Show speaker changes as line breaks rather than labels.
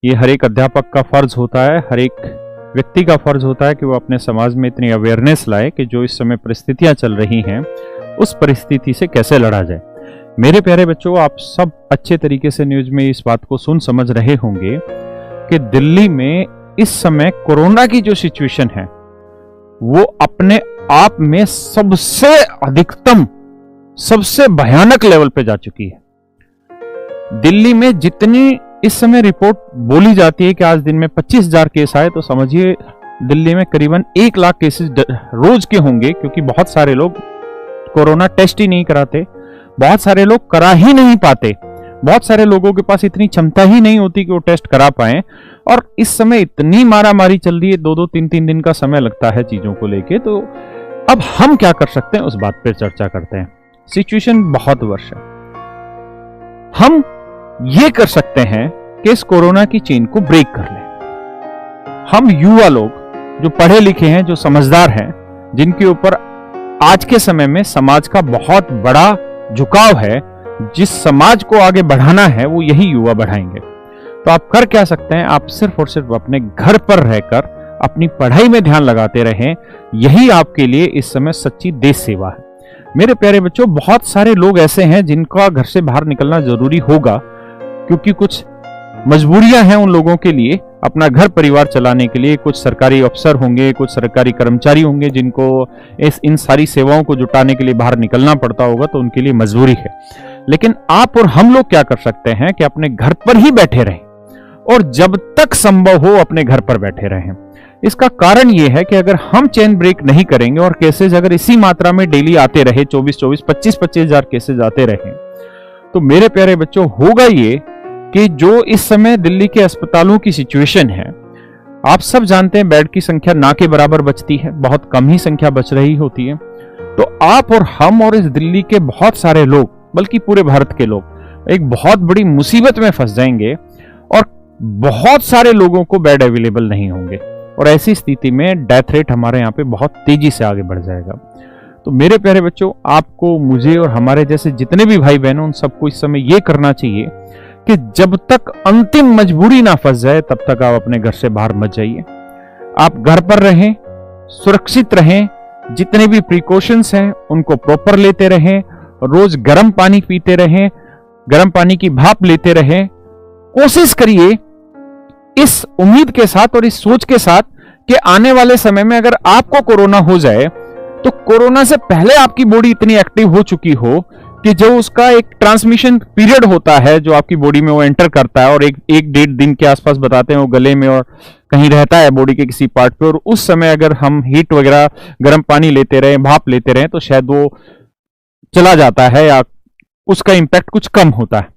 ये हर एक अध्यापक का फर्ज होता है, हर एक व्यक्ति का फर्ज होता है कि वो अपने समाज में इतनी अवेयरनेस लाए कि जो इस समय परिस्थितियां चल रही हैं उस परिस्थिति से कैसे लड़ा जाए। मेरे प्यारे बच्चों, आप सब अच्छे तरीके से न्यूज में इस बात को सुन समझ रहे होंगे कि दिल्ली में इस समय कोरोना की जो सिचुएशन है वो अपने आप में सबसे अधिकतम, सबसे भयानक लेवल पे जा चुकी है। दिल्ली में जितनी इस समय रिपोर्ट बोली जाती है कि आज दिन में 25,000 केस आए, तो समझिए दिल्ली में करीबन 1 लाख केसेस रोज के होंगे, क्योंकि बहुत सारे लोग कोरोना टेस्ट ही नहीं कराते, बहुत सारे लोग करा ही नहीं पाते, बहुत सारे लोगों के पास इतनी क्षमता ही नहीं होती कि वो टेस्ट करा पाए। और इस समय इतनी मारामारी चल रही है, 2-2, 3-3 दिन का समय लगता है चीजों को लेके। तो अब हम क्या कर सकते हैं उस बात पर चर्चा करते हैं। सिचुएशन बहुत वर्ष है। हम ये कर सकते हैं कि इस कोरोना की चेन को ब्रेक कर लें। हम युवा लोग जो पढ़े लिखे हैं, जो समझदार हैं, जिनके ऊपर आज के समय में समाज का बहुत बड़ा झुकाव है, जिस समाज को आगे बढ़ाना है वो यही युवा बढ़ाएंगे। तो आप कर क्या सकते हैं? आप सिर्फ और सिर्फ अपने घर पर रहकर अपनी पढ़ाई में ध्यान लगाते रहें। यही आपके लिए इस समय सच्ची देश सेवा है। मेरे प्यारे बच्चों, बहुत सारे लोग ऐसे हैं जिनका घर से बाहर निकलना जरूरी होगा, क्योंकि कुछ मजबूरियां हैं उन लोगों के लिए अपना घर परिवार चलाने के लिए। कुछ सरकारी अफसर होंगे, कुछ सरकारी कर्मचारी होंगे जिनको इन सारी सेवाओं को जुटाने के लिए बाहर निकलना पड़ता होगा, तो उनके लिए मजबूरी है। लेकिन आप और हम लोग क्या कर सकते हैं कि अपने घर पर ही बैठे रहें और जब तक संभव हो अपने घर पर बैठे रहें। इसका कारण यह है कि अगर हम चेन ब्रेक नहीं करेंगे और केसेस अगर इसी मात्रा में डेली आते रहे, 24-24, 25,000 केसेस आते रहे, तो मेरे प्यारे बच्चों होगा ये कि जो इस समय दिल्ली के अस्पतालों की सिचुएशन है, आप सब जानते हैं बेड की संख्या ना के बराबर बचती है, बहुत कम ही संख्या बच रही होती है। तो आप और हम और इस दिल्ली के बहुत सारे लोग, बल्कि पूरे भारत के लोग एक बहुत बड़ी मुसीबत में फंस जाएंगे और बहुत सारे लोगों को बेड अवेलेबल नहीं होंगे, और ऐसी स्थिति में डेथ रेट हमारे यहाँ पे बहुत तेजी से आगे बढ़ जाएगा। तो मेरे प्यारे बच्चों, आपको, मुझे और हमारे जैसे जितने भी भाई बहन, उन सबको इस समय यह करना चाहिए कि जब तक अंतिम मजबूरी ना फंस जाए तब तक आप अपने घर से बाहर मत जाइए। आप घर पर रहें, सुरक्षित रहें, जितने भी प्रिकॉशंस हैं उनको प्रॉपर लेते रहें, रोज गर्म पानी पीते रहें, गर्म पानी की भाप लेते रहें। कोशिश करिए इस उम्मीद के साथ और इस सोच के साथ कि आने वाले समय में अगर आपको कोरोना हो जाए तो कोरोना से पहले आपकी बॉडी इतनी एक्टिव हो चुकी हो कि जो उसका एक ट्रांसमिशन पीरियड होता है जो आपकी बॉडी में वो एंटर करता है, और एक 1-1.5 दिन के आसपास बताते हैं वो गले में और कहीं रहता है बॉडी के किसी पार्ट पे, और उस समय अगर हम हीट वगैरह गर्म पानी लेते रहे, भाप लेते रहे, तो शायद वो चला जाता है या उसका इंपैक्ट कुछ कम होता है।